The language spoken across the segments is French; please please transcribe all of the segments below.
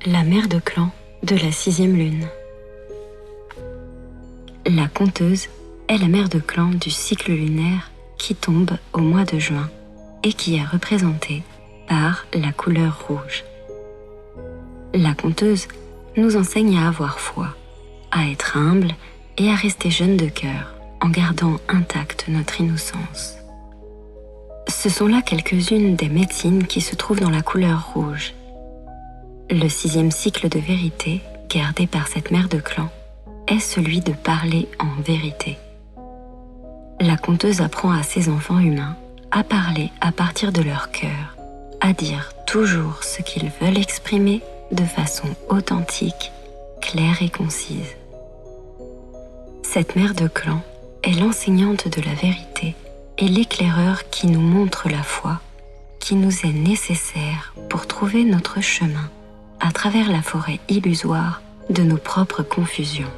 La mère de clan de la 6e lune. La conteuse est la mère de clan du cycle lunaire qui tombe au mois de juin et qui est représentée par la couleur rouge. La conteuse nous enseigne à avoir foi, à être humble et à rester jeune de cœur en gardant intacte notre innocence. Ce sont là quelques-unes des médecines qui se trouvent dans la couleur rouge. Le 6e cycle de vérité, gardé par cette mère de clan, est celui de parler en vérité. La conteuse apprend à ses enfants humains à parler à partir de leur cœur, à dire toujours ce qu'ils veulent exprimer de façon authentique, claire et concise. Cette mère de clan est l'enseignante de la vérité et l'éclaireur qui nous montre la foi qui nous est nécessaire pour trouver notre chemin à travers la forêt illusoire de nos propres confusions.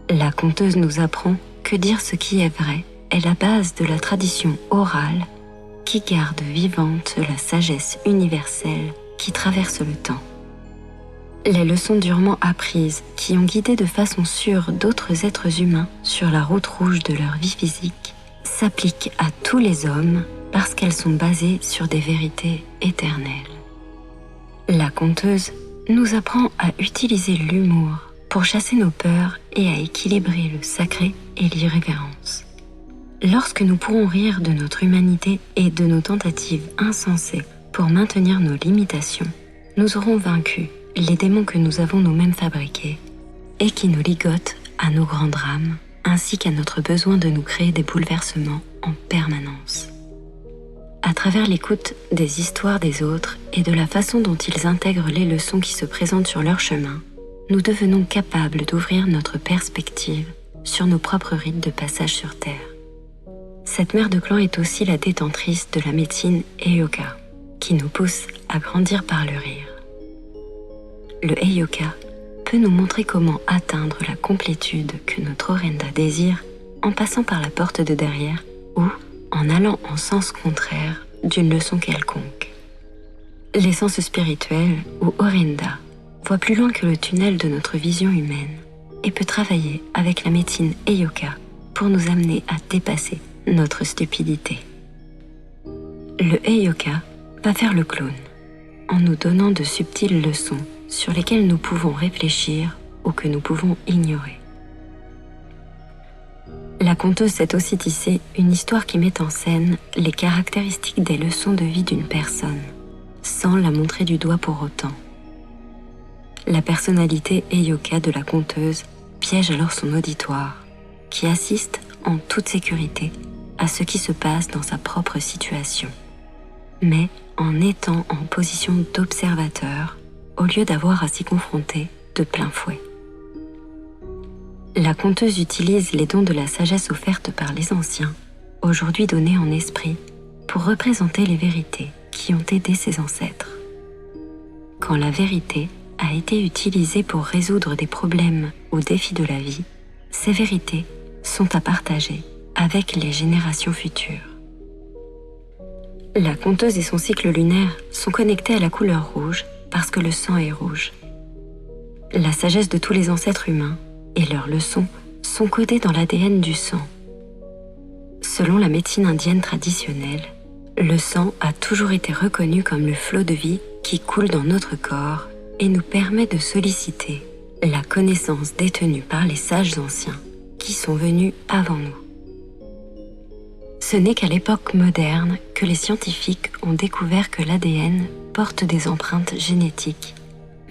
La conteuse nous apprend que dire ce qui est vrai est la base de la tradition orale qui garde vivante la sagesse universelle qui traverse le temps. Les leçons durement apprises qui ont guidé de façon sûre d'autres êtres humains sur la route rouge de leur vie physique s'appliquent à tous les hommes parce qu'elles sont basées sur des vérités éternelles. La conteuse nous apprend à utiliser l'humour pour chasser nos peurs et à équilibrer le sacré et l'irrévérence. Lorsque nous pourrons rire de notre humanité et de nos tentatives insensées pour maintenir nos limitations, nous aurons vaincu les démons que nous avons nous-mêmes fabriqués et qui nous ligotent à nos grands drames ainsi qu'à notre besoin de nous créer des bouleversements en permanence. À travers l'écoute des histoires des autres et de la façon dont ils intègrent les leçons qui se présentent sur leur chemin, nous devenons capables d'ouvrir notre perspective sur nos propres rites de passage sur Terre. Cette mère de clan est aussi la détentrice de la médecine Heyoka, qui nous pousse à grandir par le rire. Le Heyoka peut nous montrer comment atteindre la complétude que notre Orenda désire en passant par la porte de derrière ou en allant en sens contraire d'une leçon quelconque. L'essence spirituelle, ou Orenda, voit plus loin que le tunnel de notre vision humaine et peut travailler avec la médecine Heyoka pour nous amener à dépasser notre stupidité. Le Heyoka va faire le clown en nous donnant de subtiles leçons sur lesquelles nous pouvons réfléchir ou que nous pouvons ignorer. La conteuse sait aussi tisser une histoire qui met en scène les caractéristiques des leçons de vie d'une personne, sans la montrer du doigt pour autant. La personnalité Heyoka de la conteuse piège alors son auditoire, qui assiste en toute sécurité à ce qui se passe dans sa propre situation, mais en étant en position d'observateur au lieu d'avoir à s'y confronter de plein fouet. La conteuse utilise les dons de la sagesse offertes par les anciens, aujourd'hui donnés en esprit, pour représenter les vérités qui ont aidé ses ancêtres. Quand la vérité a été utilisée pour résoudre des problèmes ou défis de la vie, ces vérités sont à partager avec les générations futures. La conteuse et son cycle lunaire sont connectés à la couleur rouge parce que le sang est rouge. La sagesse de tous les ancêtres humains et leurs leçons sont codées dans l'ADN du sang. Selon la médecine indienne traditionnelle, le sang a toujours été reconnu comme le flot de vie qui coule dans notre corps et nous permet de solliciter la connaissance détenue par les sages anciens qui sont venus avant nous. Ce n'est qu'à l'époque moderne que les scientifiques ont découvert que l'ADN porte des empreintes génétiques,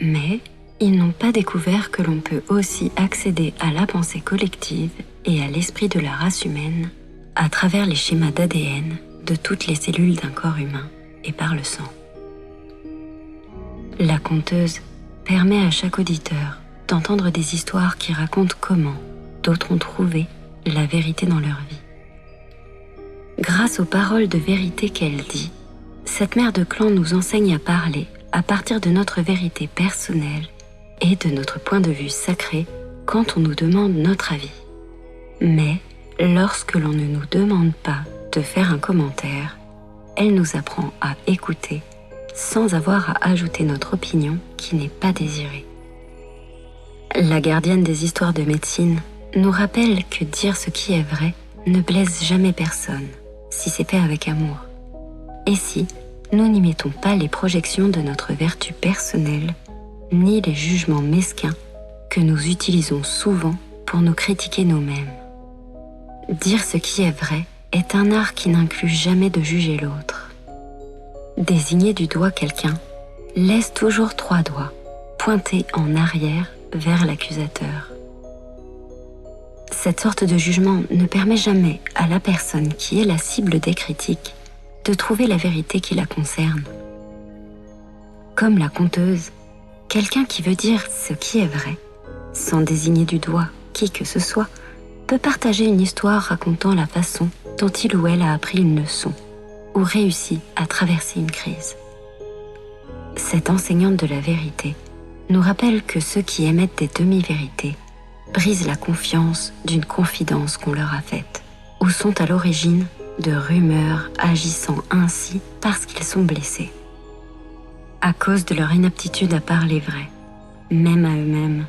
mais ils n'ont pas découvert que l'on peut aussi accéder à la pensée collective et à l'esprit de la race humaine à travers les schémas d'ADN de toutes les cellules d'un corps humain et par le sang. La conteuse permet à chaque auditeur d'entendre des histoires qui racontent comment d'autres ont trouvé la vérité dans leur vie. Grâce aux paroles de vérité qu'elle dit, cette mère de clan nous enseigne à parler à partir de notre vérité personnelle et de notre point de vue sacré quand on nous demande notre avis. Mais lorsque l'on ne nous demande pas de faire un commentaire, elle nous apprend à écouter sans avoir à ajouter notre opinion qui n'est pas désirée. La gardienne des histoires de médecine nous rappelle que dire ce qui est vrai ne blesse jamais personne, si c'est fait avec amour. Et si nous n'y mettons pas les projections de notre vertu personnelle, ni les jugements mesquins que nous utilisons souvent pour nous critiquer nous-mêmes. Dire ce qui est vrai est un art qui n'inclut jamais de juger l'autre. Désigner du doigt quelqu'un laisse toujours 3 doigts pointés en arrière vers l'accusateur. Cette sorte de jugement ne permet jamais à la personne qui est la cible des critiques de trouver la vérité qui la concerne. Comme la conteuse, quelqu'un qui veut dire ce qui est vrai, sans désigner du doigt qui que ce soit, peut partager une histoire racontant la façon dont il ou elle a appris une leçon ou réussi à traverser une crise. Cette enseignante de la vérité nous rappelle que ceux qui émettent des demi-vérités brisent la confiance d'une confidence qu'on leur a faite ou sont à l'origine de rumeurs agissant ainsi parce qu'ils sont blessés. À cause de leur inaptitude à parler vrai, même à eux-mêmes,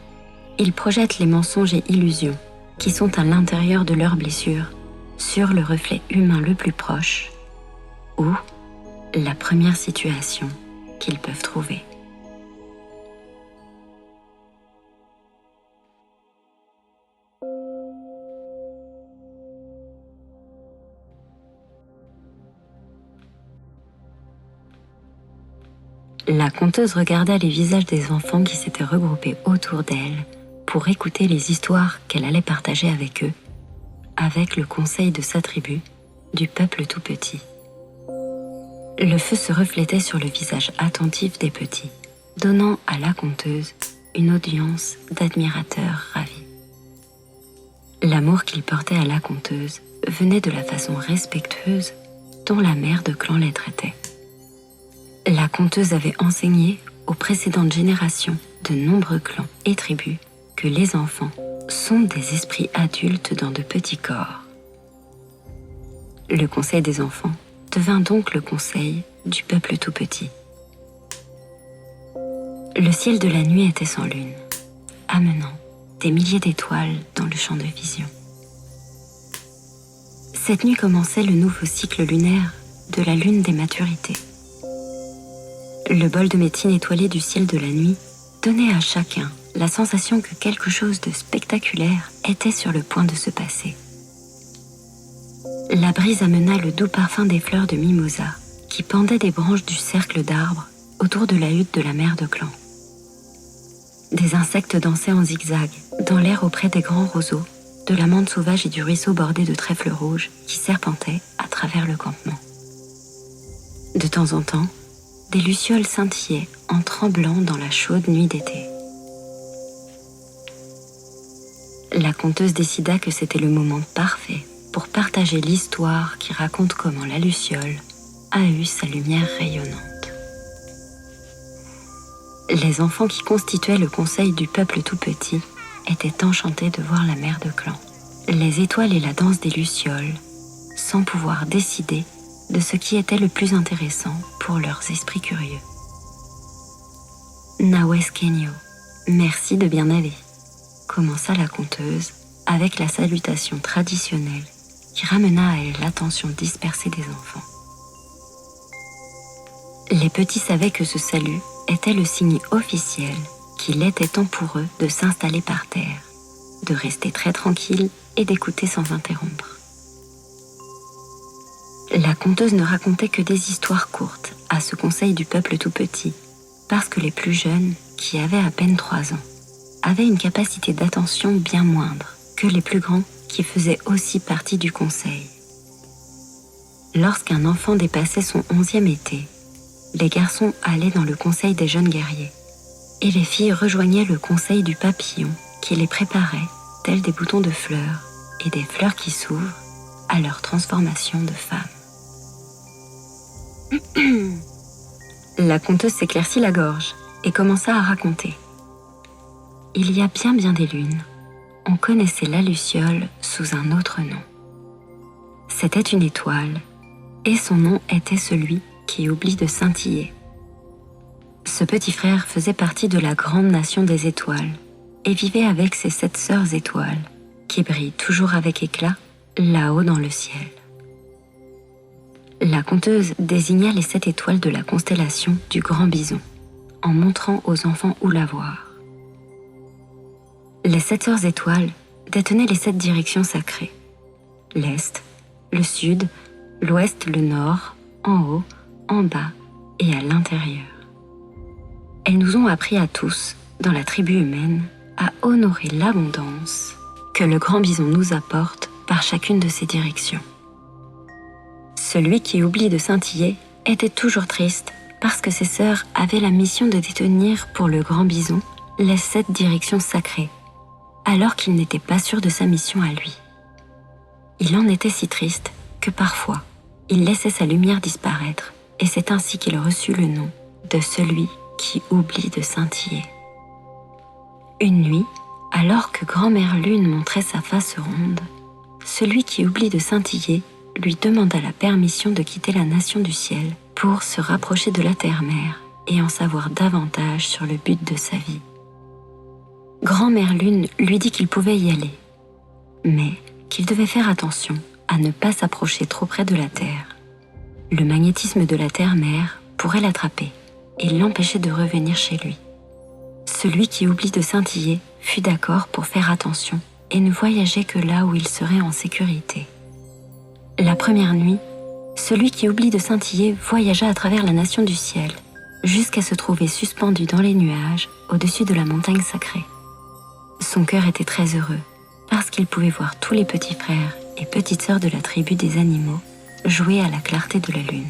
ils projettent les mensonges et illusions qui sont à l'intérieur de leurs blessures sur le reflet humain le plus proche ou la première situation qu'ils peuvent trouver. La conteuse regarda les visages des enfants qui s'étaient regroupés autour d'elle pour écouter les histoires qu'elle allait partager avec eux, avec le conseil de sa tribu, du peuple tout petit. Le feu se reflétait sur le visage attentif des petits, donnant à la conteuse une audience d'admirateurs ravis. L'amour qu'ils portaient à la conteuse venait de la façon respectueuse dont la mère de clan les traitait. La conteuse avait enseigné aux précédentes générations de nombreux clans et tribus que les enfants sont des esprits adultes dans de petits corps. Le conseil des enfants devint donc le conseil du peuple tout petit. Le ciel de la nuit était sans lune, amenant des milliers d'étoiles dans le champ de vision. Cette nuit commençait le nouveau cycle lunaire de la lune des maturités. Le bol de médecine étoilé du ciel de la nuit donnait à chacun la sensation que quelque chose de spectaculaire était sur le point de se passer. La brise amena le doux parfum des fleurs de mimosa qui pendaient des branches du cercle d'arbres autour de la hutte de la mère de clan. Des insectes dansaient en zigzag dans l'air auprès des grands roseaux, de la menthe sauvage et du ruisseau bordé de trèfles rouges qui serpentaient à travers le campement. De temps en temps, des lucioles scintillaient en tremblant dans la chaude nuit d'été. La conteuse décida que c'était le moment parfait pour partager l'histoire qui raconte comment la luciole a eu sa lumière rayonnante. Les enfants qui constituaient le conseil du peuple tout petit étaient enchantés de voir la mère de clan, les étoiles et la danse des lucioles, sans pouvoir décider de ce qui était le plus intéressant pour leurs esprits curieux. Nawes Kenyo, merci de bien aller, commença la conteuse avec la salutation traditionnelle qui ramena à elle l'attention dispersée des enfants. Les petits savaient que ce salut était le signe officiel qu'il était temps pour eux de s'installer par terre, de rester très tranquilles et d'écouter sans interrompre. La conteuse ne racontait que des histoires courtes à ce conseil du peuple tout petit, parce que les plus jeunes, qui avaient à peine 3 ans, avaient une capacité d'attention bien moindre que les plus grands qui faisaient aussi partie du conseil. Lorsqu'un enfant dépassait son 11e été, les garçons allaient dans le conseil des jeunes guerriers, et les filles rejoignaient le conseil du papillon qui les préparait, tels des boutons de fleurs et des fleurs qui s'ouvrent, à leur transformation de femme. La conteuse s'éclaircit la gorge et commença à raconter. Il y a bien des lunes, on connaissait la luciole sous un autre nom. C'était une étoile, et son nom était celui qui oublie de scintiller, Ce petit frère faisait partie de la grande nation des étoiles et vivait avec ses 7 sœurs étoiles, qui brillent toujours avec éclat là-haut dans le ciel. La conteuse désigna les 7 étoiles de la constellation du Grand Bison, en montrant aux enfants où la voir. Les 7 sœurs étoiles détenaient les 7 directions sacrées: l'Est, le Sud, l'Ouest, le Nord, en haut, en bas et à l'intérieur. Elles nous ont appris à tous, dans la tribu humaine, à honorer l'abondance que le Grand Bison nous apporte par chacune de ces directions. Celui qui oublie de scintiller était toujours triste parce que ses sœurs avaient la mission de détenir pour le Grand Bison les 7 directions sacrées, alors qu'il n'était pas sûr de sa mission à lui. Il en était si triste que parfois, il laissait sa lumière disparaître et c'est ainsi qu'il reçut le nom de celui qui oublie de scintiller. Une nuit, alors que Grand-Mère Lune montrait sa face ronde, celui qui oublie de scintiller lui demanda la permission de quitter la nation du ciel pour se rapprocher de la terre-mère et en savoir davantage sur le but de sa vie. Grand-Mère Lune lui dit qu'il pouvait y aller, mais qu'il devait faire attention à ne pas s'approcher trop près de la Terre. Le magnétisme de la terre-mère pourrait l'attraper et l'empêcher de revenir chez lui. Celui qui oublie de scintiller fut d'accord pour faire attention et ne voyageait que là où il serait en sécurité. La première nuit, celui qui oublie de scintiller voyagea à travers la nation du ciel, jusqu'à se trouver suspendu dans les nuages au-dessus de la montagne sacrée. Son cœur était très heureux, parce qu'il pouvait voir tous les petits frères et petites sœurs de la tribu des animaux jouer à la clarté de la lune.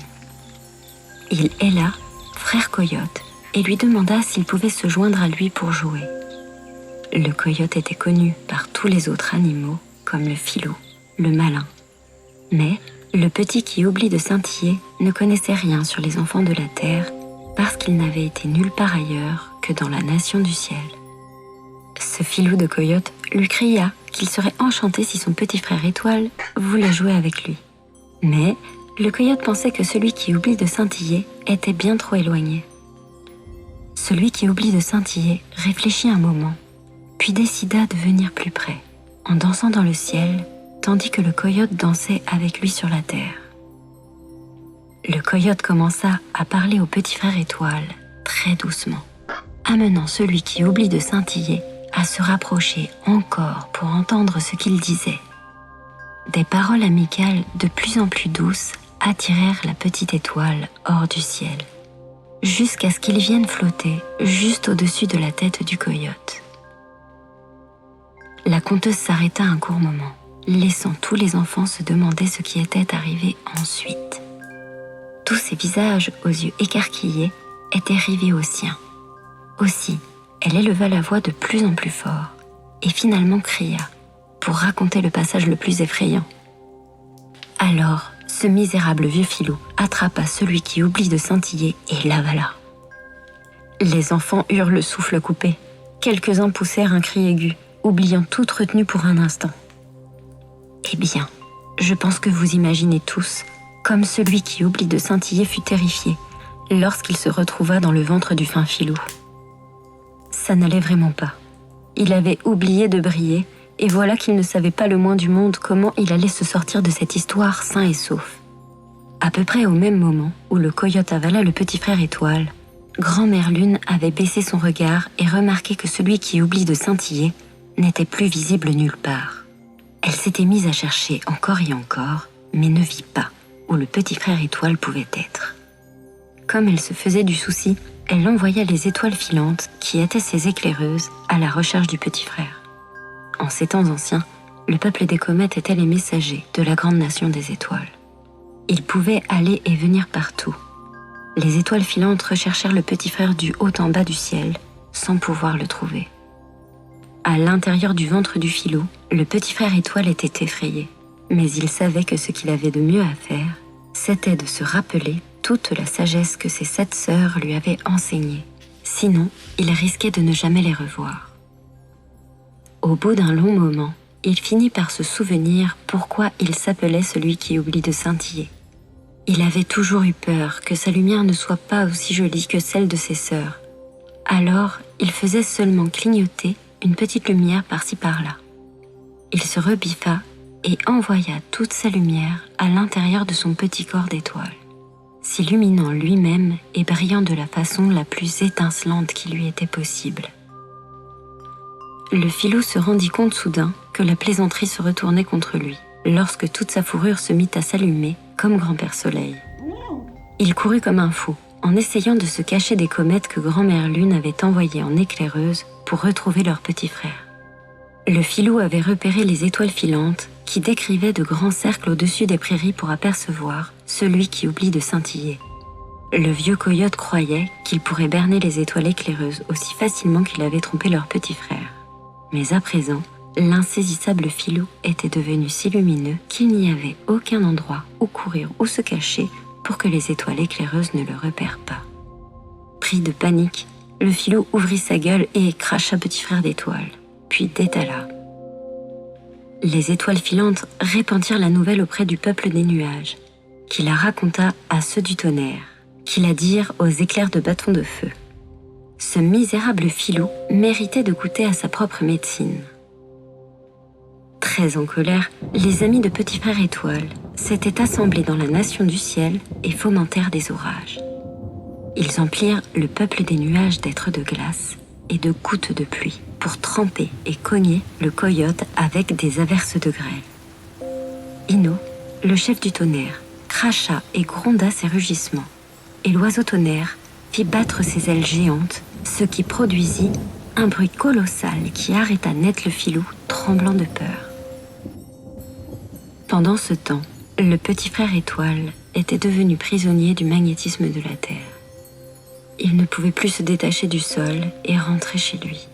Il héla Frère Coyote et lui demanda s'il pouvait se joindre à lui pour jouer. Le coyote était connu par tous les autres animaux comme le filou, le malin. Mais le petit qui oublie de scintiller ne connaissait rien sur les enfants de la terre parce qu'il n'avait été nulle part ailleurs que dans la nation du ciel. Ce filou de coyote lui cria qu'il serait enchanté si son petit frère Étoile voulait jouer avec lui. Mais le coyote pensait que celui qui oublie de scintiller était bien trop éloigné. Celui qui oublie de scintiller réfléchit un moment, puis décida de venir plus près, en dansant dans le ciel, tandis que le coyote dansait avec lui sur la terre. Le coyote commença à parler au petit frère Étoile, très doucement, amenant celui qui oublie de scintiller à se rapprocher encore pour entendre ce qu'il disait. Des paroles amicales de plus en plus douces attirèrent la petite étoile hors du ciel, jusqu'à ce qu'il vienne flotter juste au-dessus de la tête du coyote. La conteuse s'arrêta un court moment, laissant tous les enfants se demander ce qui était arrivé ensuite. Tous ces visages aux yeux écarquillés étaient rivés aux siens. Aussi, elle éleva la voix de plus en plus fort et finalement cria pour raconter le passage le plus effrayant. Alors, ce misérable vieux filou attrapa celui qui oublie de scintiller et l'avala. Les enfants eurent le souffle coupé. Quelques-uns poussèrent un cri aigu, oubliant toute retenue pour un instant. Eh bien, je pense que vous imaginez tous comme celui qui oublie de scintiller fut terrifié lorsqu'il se retrouva dans le ventre du fin filou. Ça n'allait vraiment pas. Il avait oublié de briller, et voilà qu'il ne savait pas le moins du monde comment il allait se sortir de cette histoire sain et sauf. À peu près au même moment où le coyote avala le petit frère Étoile, Grand-Mère Lune avait baissé son regard et remarqué que celui qui oublie de scintiller n'était plus visible nulle part. Elle s'était mise à chercher encore et encore, mais ne vit pas où le petit frère Étoile pouvait être. Comme elle se faisait du souci, elle envoya les étoiles filantes, qui étaient ses éclaireuses, à la recherche du petit frère. En ces temps anciens, le peuple des comètes était les messagers de la grande nation des étoiles. Ils pouvaient aller et venir partout. Les étoiles filantes recherchèrent le petit frère du haut en bas du ciel, sans pouvoir le trouver. À l'intérieur du ventre du filou, le petit frère Étoile était effrayé, mais il savait que ce qu'il avait de mieux à faire, c'était de se rappeler toute la sagesse que ses 7 sœurs lui avaient enseignée. Sinon, il risquait de ne jamais les revoir. Au bout d'un long moment, il finit par se souvenir pourquoi il s'appelait celui qui oublie de scintiller. Il avait toujours eu peur que sa lumière ne soit pas aussi jolie que celle de ses sœurs, Alors, il faisait seulement clignoter une petite lumière par-ci par-là. Il se rebiffa et envoya toute sa lumière à l'intérieur de son petit corps d'étoile, s'illuminant lui-même et brillant de la façon la plus étincelante qui lui était possible. Le filou se rendit compte soudain que la plaisanterie se retournait contre lui, lorsque toute sa fourrure se mit à s'allumer comme Grand-Père Soleil. Il courut comme un fou, en essayant de se cacher des comètes que Grand-Mère Lune avait envoyées en éclaireuse pour retrouver leur petit frère. Le filou avait repéré les étoiles filantes qui décrivaient de grands cercles au-dessus des prairies pour apercevoir celui qui oublie de scintiller. Le vieux coyote croyait qu'il pourrait berner les étoiles éclaireuses aussi facilement qu'il avait trompé leur petit frère. Mais à présent, l'insaisissable filou était devenu si lumineux qu'il n'y avait aucun endroit où courir ou se cacher pour que les étoiles éclaireuses ne le repèrent pas. Pris de panique, le filou ouvrit sa gueule et cracha petit frère d'étoiles, puis d'étala. Les étoiles filantes répandirent la nouvelle auprès du peuple des nuages, qui la raconta à ceux du tonnerre, qui la dirent aux éclairs de bâtons de feu. Ce misérable filou méritait de goûter à sa propre médecine. Très en colère, les amis de Petit Frère Étoile s'étaient assemblés dans la nation du ciel et fomentèrent des orages. Ils emplirent le peuple des nuages d'êtres de glace et de gouttes de pluie pour tremper et cogner le coyote avec des averses de grêle. Ino, le chef du tonnerre, cracha et gronda ses rugissements, et l'oiseau tonnerre fit battre ses ailes géantes, ce qui produisit un bruit colossal qui arrêta net le filou, tremblant de peur. Pendant ce temps, le petit frère Étoile était devenu prisonnier du magnétisme de la Terre. Il ne pouvait plus se détacher du sol et rentrer chez lui.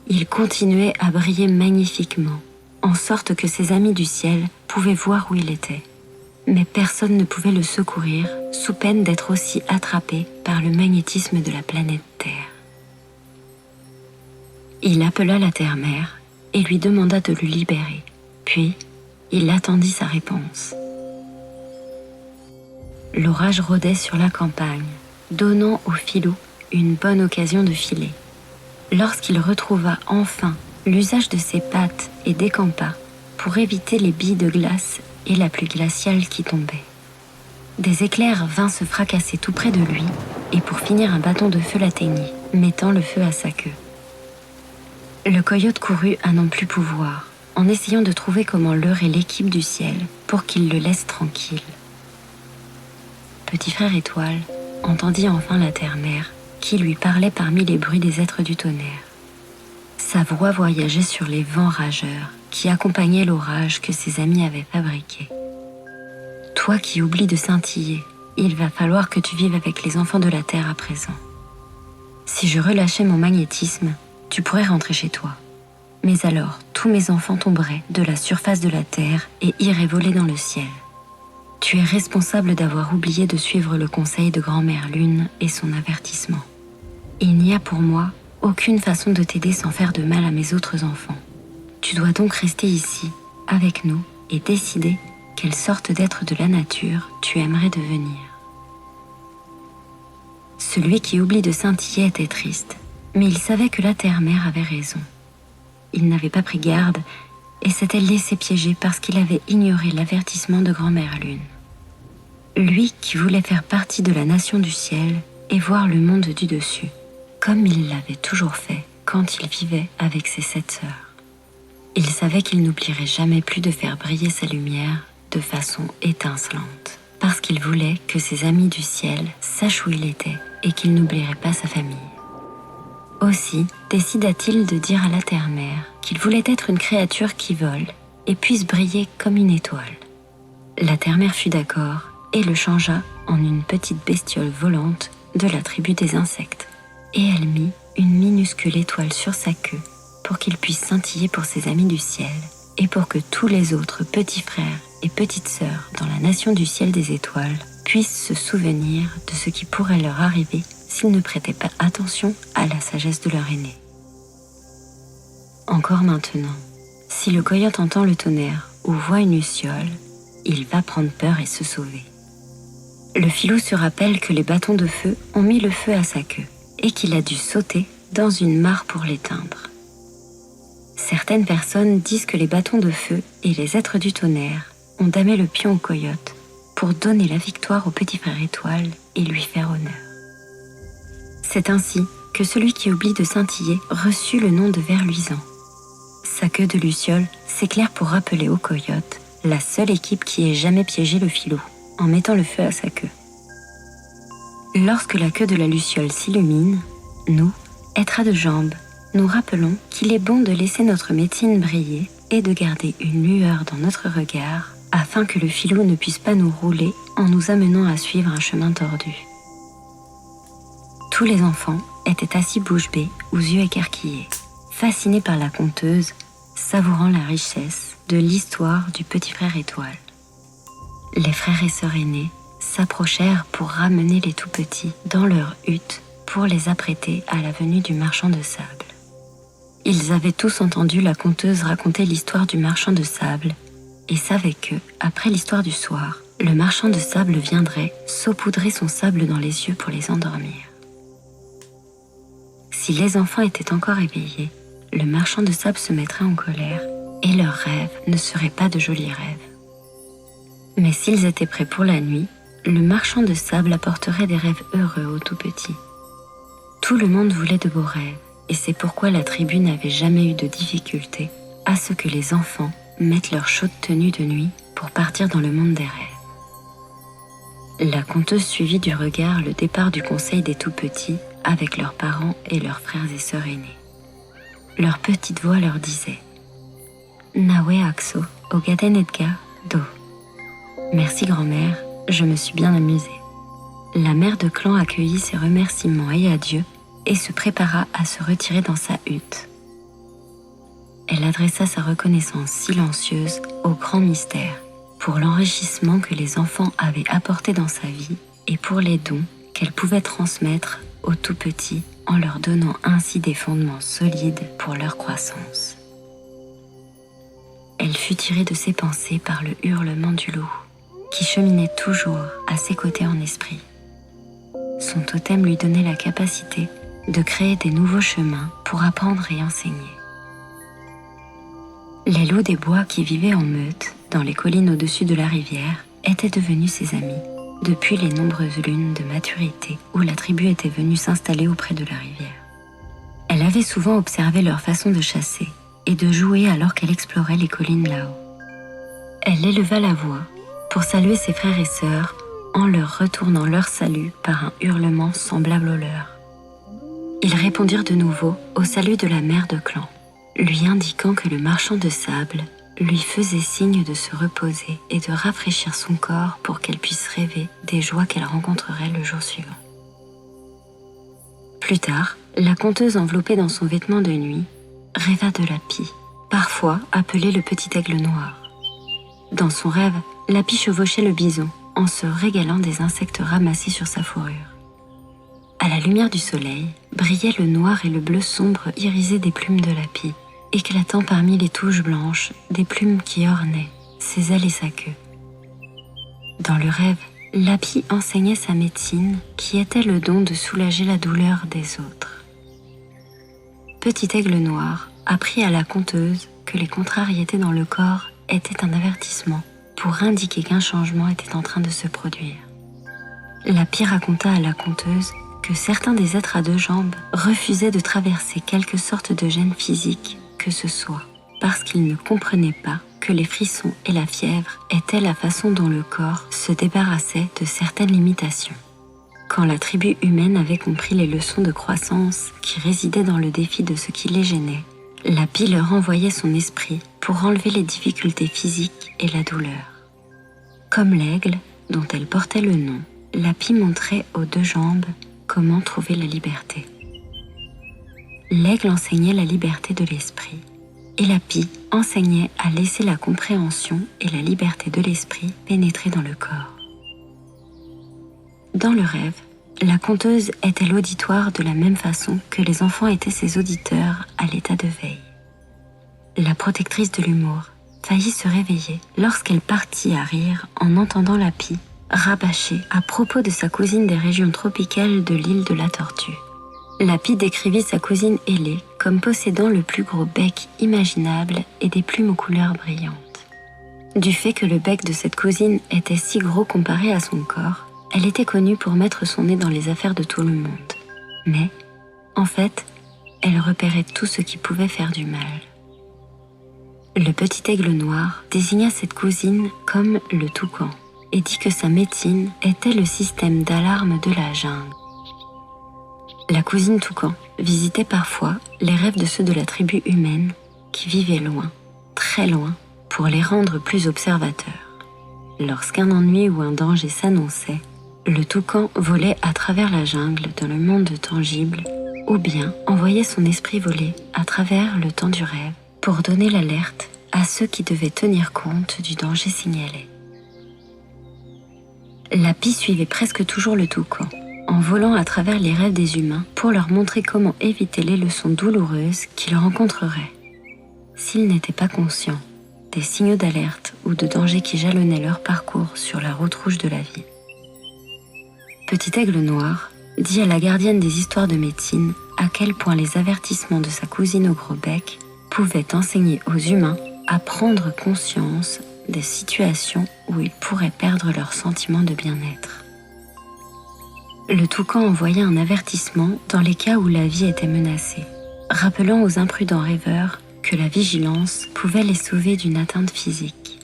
Il continuait à briller magnifiquement, en sorte que ses amis du ciel pouvaient voir où il était. Mais personne ne pouvait le secourir, sous peine d'être aussi attrapé par le magnétisme de la planète Terre. Il appela la Terre-Mère et lui demanda de le libérer, puis il attendit sa réponse. L'orage rôdait sur la campagne, donnant au filou une bonne occasion de filer. Lorsqu'il retrouva enfin l'usage de ses pattes et décampa pour éviter les billes de glace et la pluie glaciale qui tombait. Des éclairs vinrent se fracasser tout près de lui et pour finir un bâton de feu l'atteignit, mettant le feu à sa queue. Le coyote courut à n'en plus pouvoir, en essayant de trouver comment leurrer l'équipe du ciel pour qu'il le laisse tranquille. Petit frère Étoile entendit enfin la Terre-Mère qui lui parlait parmi les bruits des êtres du tonnerre. Sa voix voyageait sur les vents rageurs qui accompagnaient l'orage que ses amis avaient fabriqué. Toi qui oublies de scintiller, il va falloir que tu vives avec les enfants de la Terre à présent. Si je relâchais mon magnétisme, tu pourrais rentrer chez toi. Mais alors, tous mes enfants tomberaient de la surface de la Terre et iraient voler dans le ciel. Tu es responsable d'avoir oublié de suivre le conseil de Grand-Mère Lune et son avertissement. Il n'y a pour moi aucune façon de t'aider sans faire de mal à mes autres enfants. Tu dois donc rester ici, avec nous, et décider quelle sorte d'être de la nature tu aimerais devenir. Celui qui oublie de scintiller était triste, mais il savait que la Terre-Mère avait raison. Il n'avait pas pris garde et s'était laissé piéger parce qu'il avait ignoré l'avertissement de Grand-Mère Lune. Lui qui voulait faire partie de la nation du ciel et voir le monde du dessus, comme il l'avait toujours fait quand il vivait avec ses 7 sœurs. Il savait qu'il n'oublierait jamais plus de faire briller sa lumière de façon étincelante, parce qu'il voulait que ses amis du ciel sachent où il était et qu'il n'oublierait pas sa famille. Aussi décida-t-il de dire à la Terre-Mère qu'il voulait être une créature qui vole et puisse briller comme une étoile. La Terre-Mère fut d'accord et le changea en une petite bestiole volante de la tribu des insectes. Et elle mit une minuscule étoile sur sa queue pour qu'il puisse scintiller pour ses amis du ciel et pour que tous les autres petits frères et petites sœurs dans la nation du ciel des étoiles puissent se souvenir de ce qui pourrait leur arriver s'ils ne prêtaient pas attention à la sagesse de leur aîné. Encore maintenant, si le coyote entend le tonnerre ou voit une luciole, il va prendre peur et se sauver. Le filou se rappelle que les bâtons de feu ont mis le feu à sa queue et qu'il a dû sauter dans une mare pour l'éteindre. Certaines personnes disent que les bâtons de feu et les êtres du tonnerre ont damé le pion au coyote pour donner la victoire au petit frère étoile et lui faire honneur. C'est ainsi que celui qui oublie de scintiller reçut le nom de ver luisant. Sa queue de luciole s'éclaire pour rappeler au coyote la seule équipe qui ait jamais piégé le filou en mettant le feu à sa queue. Lorsque la queue de la luciole s'illumine, nous, êtres à deux jambes, nous rappelons qu'il est bon de laisser notre médecine briller et de garder une lueur dans notre regard afin que le filou ne puisse pas nous rouler en nous amenant à suivre un chemin tordu. Tous les enfants étaient assis bouche bée, aux yeux écarquillés, fascinés par la conteuse, savourant la richesse de l'histoire du petit frère étoile. Les frères et sœurs aînés s'approchèrent pour ramener les tout-petits dans leur hutte pour les apprêter à la venue du marchand de sable. Ils avaient tous entendu la conteuse raconter l'histoire du marchand de sable et savaient que, après l'histoire du soir, le marchand de sable viendrait saupoudrer son sable dans les yeux pour les endormir. Si les enfants étaient encore éveillés, le marchand de sable se mettrait en colère et leurs rêves ne seraient pas de jolis rêves. Mais s'ils étaient prêts pour la nuit, le marchand de sable apporterait des rêves heureux aux tout-petits. Tout le monde voulait de beaux rêves, et c'est pourquoi la tribu n'avait jamais eu de difficulté à ce que les enfants mettent leur chaude tenue de nuit pour partir dans le monde des rêves. La conteuse suivit du regard le départ du conseil des tout-petits avec leurs parents et leurs frères et sœurs aînés. Leur petite voix leur disait « Nawe Axo, Ogaden Edga, Do. » Merci grand-mère, je me suis bien amusée. La mère de clan accueillit ses remerciements et adieux et se prépara à se retirer dans sa hutte. Elle adressa sa reconnaissance silencieuse au grand mystère pour l'enrichissement que les enfants avaient apporté dans sa vie et pour les dons qu'elle pouvait transmettre aux tout-petits en leur donnant ainsi des fondements solides pour leur croissance. Elle fut tirée de ses pensées par le hurlement du loup, qui cheminait toujours à ses côtés en esprit. Son totem lui donnait la capacité de créer des nouveaux chemins pour apprendre et enseigner. Les loups des bois qui vivaient en meute dans les collines au-dessus de la rivière étaient devenus ses amis depuis les nombreuses lunes de maturité où la tribu était venue s'installer auprès de la rivière. Elle avait souvent observé leur façon de chasser et de jouer alors qu'elle explorait les collines là-haut. Elle éleva la voix pour saluer ses frères et sœurs en leur retournant leur salut par un hurlement semblable au leur. Ils répondirent de nouveau au salut de la mère de clan, lui indiquant que le marchand de sable lui faisait signe de se reposer et de rafraîchir son corps pour qu'elle puisse rêver des joies qu'elle rencontrerait le jour suivant. Plus tard, la conteuse enveloppée dans son vêtement de nuit rêva de la pie, parfois appelée le petit aigle noir. Dans son rêve, la pie chevauchait le bison en se régalant des insectes ramassés sur sa fourrure. À la lumière du soleil, brillaient le noir et le bleu sombre irisé des plumes de la pie, éclatant parmi les touches blanches des plumes qui ornaient ses ailes et sa queue. Dans le rêve, la pie enseignait sa médecine qui était le don de soulager la douleur des autres. Petit aigle noir apprit à la conteuse que les contrariétés dans le corps étaient un avertissement pour indiquer qu'un changement était en train de se produire. La pie raconta à la conteuse que certains des êtres à deux jambes refusaient de traverser quelque sorte de gêne physique que ce soit, parce qu'ils ne comprenaient pas que les frissons et la fièvre étaient la façon dont le corps se débarrassait de certaines limitations. Quand la tribu humaine avait compris les leçons de croissance qui résidaient dans le défi de ce qui les gênait, la pie leur envoyait son esprit pour enlever les difficultés physiques et la douleur. Comme l'aigle, dont elle portait le nom, la pie montrait aux deux jambes comment trouver la liberté. L'aigle enseignait la liberté de l'esprit, et la pie enseignait à laisser la compréhension et la liberté de l'esprit pénétrer dans le corps. Dans le rêve, la conteuse était l'auditoire de la même façon que les enfants étaient ses auditeurs à l'état de veille. La protectrice de l'humour faillit se réveiller lorsqu'elle partit à rire en entendant la pie rabâcher à propos de sa cousine des régions tropicales de l'île de la Tortue. Lapi décrivit sa cousine ailée comme possédant le plus gros bec imaginable et des plumes aux couleurs brillantes. Du fait que le bec de cette cousine était si gros comparé à son corps, elle était connue pour mettre son nez dans les affaires de tout le monde. Mais, en fait, elle repérait tout ce qui pouvait faire du mal. Le petit aigle noir désigna cette cousine comme le toucan et dit que sa médecine était le système d'alarme de la jungle. La cousine toucan visitait parfois les rêves de ceux de la tribu humaine qui vivaient loin, très loin, pour les rendre plus observateurs. Lorsqu'un ennui ou un danger s'annonçait, le toucan volait à travers la jungle dans le monde tangible ou bien envoyait son esprit voler à travers le temps du rêve pour donner l'alerte à ceux qui devaient tenir compte du danger signalé. Lapi suivait presque toujours le toucan, en volant à travers les rêves des humains pour leur montrer comment éviter les leçons douloureuses qu'ils rencontreraient. S'ils n'étaient pas conscients des signaux d'alerte ou de danger qui jalonnaient leur parcours sur la route rouge de la vie. Petit aigle noir dit à la gardienne des histoires de médecine à quel point les avertissements de sa cousine au gros bec pouvaient enseigner aux humains à prendre conscience des situations où ils pourraient perdre leur sentiment de bien-être. Le toucan envoya un avertissement dans les cas où la vie était menacée, rappelant aux imprudents rêveurs que la vigilance pouvait les sauver d'une atteinte physique.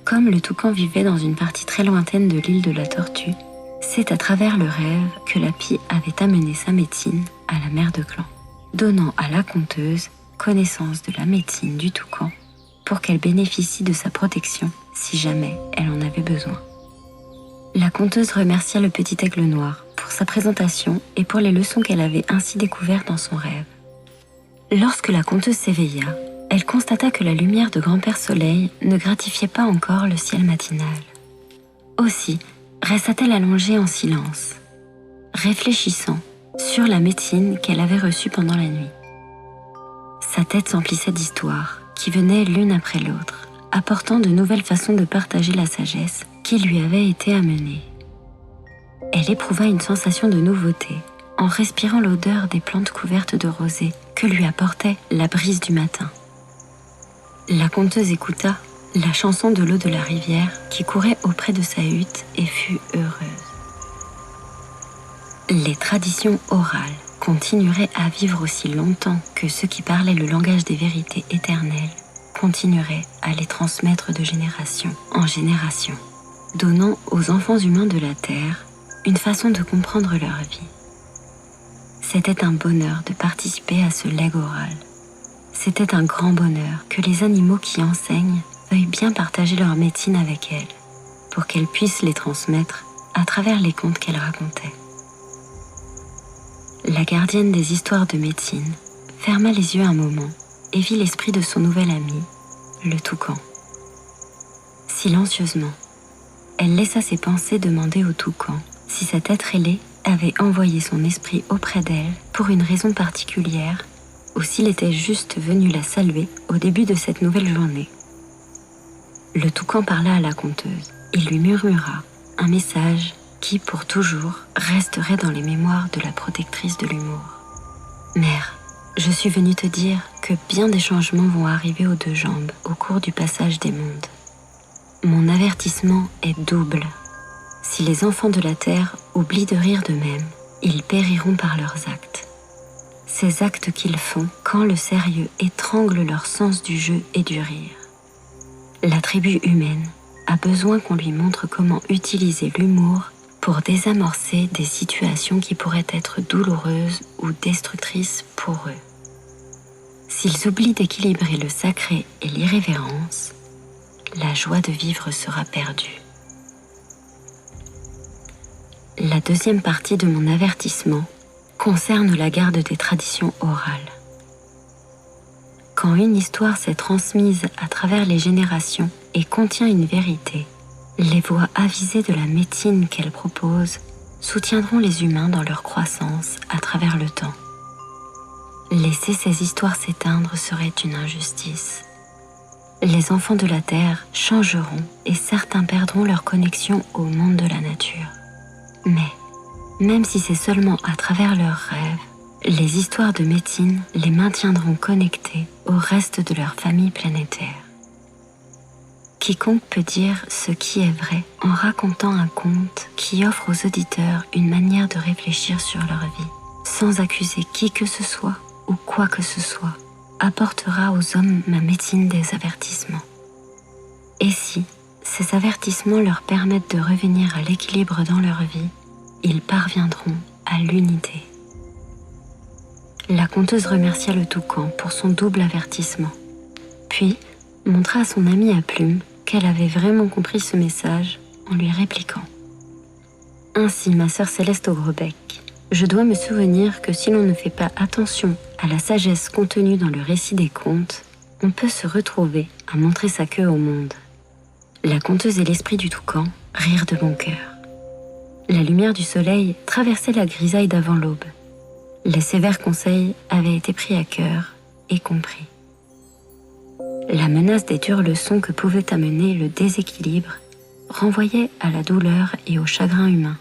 Comme le toucan vivait dans une partie très lointaine de l'île de la Tortue, c'est à travers le rêve que Lapi avait amené sa médecine à la mère de clan, donnant à la conteuse connaissance de la médecine du toucan pour qu'elle bénéficie de sa protection si jamais elle en avait besoin. La conteuse remercia le petit aigle noir pour sa présentation et pour les leçons qu'elle avait ainsi découvertes dans son rêve. Lorsque la conteuse s'éveilla, elle constata que la lumière de Grand-Père Soleil ne gratifiait pas encore le ciel matinal. Aussi, resta-t-elle allongée en silence, réfléchissant sur la médecine qu'elle avait reçue pendant la nuit. Sa tête s'emplissait d'histoires qui venaient l'une après l'autre, apportant de nouvelles façons de partager la sagesse qui lui avait été amenée. Elle éprouva une sensation de nouveauté en respirant l'odeur des plantes couvertes de rosée que lui apportait la brise du matin. La conteuse écouta la chanson de l'eau de la rivière qui courait auprès de sa hutte et fut heureuse. Les traditions orales continueraient à vivre aussi longtemps que ceux qui parlaient le langage des vérités éternelles continueraient à les transmettre de génération en génération, donnant aux enfants humains de la Terre une façon de comprendre leur vie. C'était un bonheur de participer à ce legs oral. C'était un grand bonheur que les animaux qui enseignent veuillent bien partager leur médecine avec elles, pour qu'elles puissent les transmettre à travers les contes qu'elles racontaient. La gardienne des histoires de médecine ferma les yeux un moment et vit l'esprit de son nouvel ami, le toucan. Silencieusement, elle laissa ses pensées demander au toucan si cet être ailé avait envoyé son esprit auprès d'elle pour une raison particulière ou s'il était juste venu la saluer au début de cette nouvelle journée. Le toucan parla à la conteuse et lui murmura un message qui, pour toujours, resterait dans les mémoires de la protectrice de l'humour. « Mère, je suis venue te dire que bien des changements vont arriver aux deux jambes au cours du passage des mondes. Mon avertissement est double. Si les enfants de la Terre oublient de rire d'eux-mêmes, ils périront par leurs actes. Ces actes qu'ils font quand le sérieux étrangle leur sens du jeu et du rire. La tribu humaine a besoin qu'on lui montre comment utiliser l'humour pour désamorcer des situations qui pourraient être douloureuses ou destructrices pour eux. S'ils oublient d'équilibrer le sacré et l'irrévérence, la joie de vivre sera perdue. La deuxième partie de mon avertissement concerne la garde des traditions orales. Quand une histoire s'est transmise à travers les générations et contient une vérité, les voix avisées de la médecine qu'elle propose soutiendront les humains dans leur croissance à travers le temps. Laisser ces histoires s'éteindre serait une injustice. Les enfants de la Terre changeront et certains perdront leur connexion au monde de la nature. Mais même si c'est seulement à travers leurs rêves, les histoires de Métine les maintiendront connectés au reste de leur famille planétaire. Quiconque peut dire ce qui est vrai en racontant un conte qui offre aux auditeurs une manière de réfléchir sur leur vie, sans accuser qui que ce soit ou quoi que ce soit, apportera aux hommes ma Métine des avertissements. Et si ces avertissements leur permettent de revenir à l'équilibre dans leur vie, ils parviendront à l'unité. La conteuse remercia le toucan pour son double avertissement, puis montra à son amie à plume qu'elle avait vraiment compris ce message en lui répliquant « Ainsi, ma sœur Céleste au gros bec, je dois me souvenir que si l'on ne fait pas attention à la sagesse contenue dans le récit des contes, on peut se retrouver à montrer sa queue au monde. » La conteuse et l'esprit du toucan rirent de bon cœur. La lumière du soleil traversait la grisaille d'avant l'aube. Les sévères conseils avaient été pris à cœur et compris. La menace des dures leçons que pouvait amener le déséquilibre renvoyait à la douleur et au chagrin humain.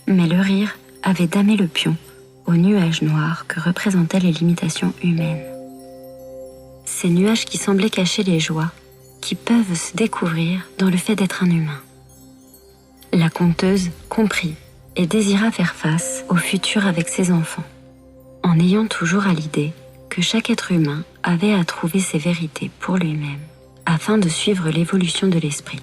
Mais le rire avait damé le pion aux nuages noirs que représentaient les limitations humaines. Ces nuages qui semblaient cacher les joies qui peuvent se découvrir dans le fait d'être un humain. La conteuse comprit et désira faire face au futur avec ses enfants, en ayant toujours à l'idée que chaque être humain avait à trouver ses vérités pour lui-même, afin de suivre l'évolution de l'esprit.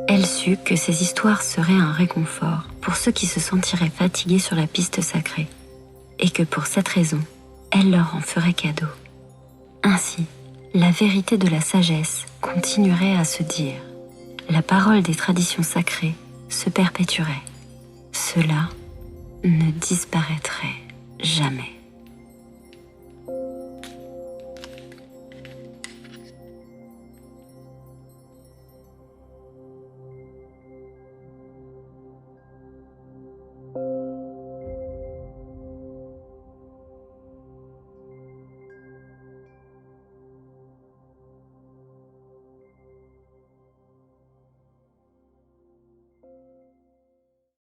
Elle sut que ces histoires seraient un réconfort pour ceux qui se sentiraient fatigués sur la piste sacrée, et que pour cette raison, elle leur en ferait cadeau. Ainsi, la vérité de la sagesse continuerait à se dire. La parole des traditions sacrées se perpétuerait. Cela ne disparaîtrait jamais.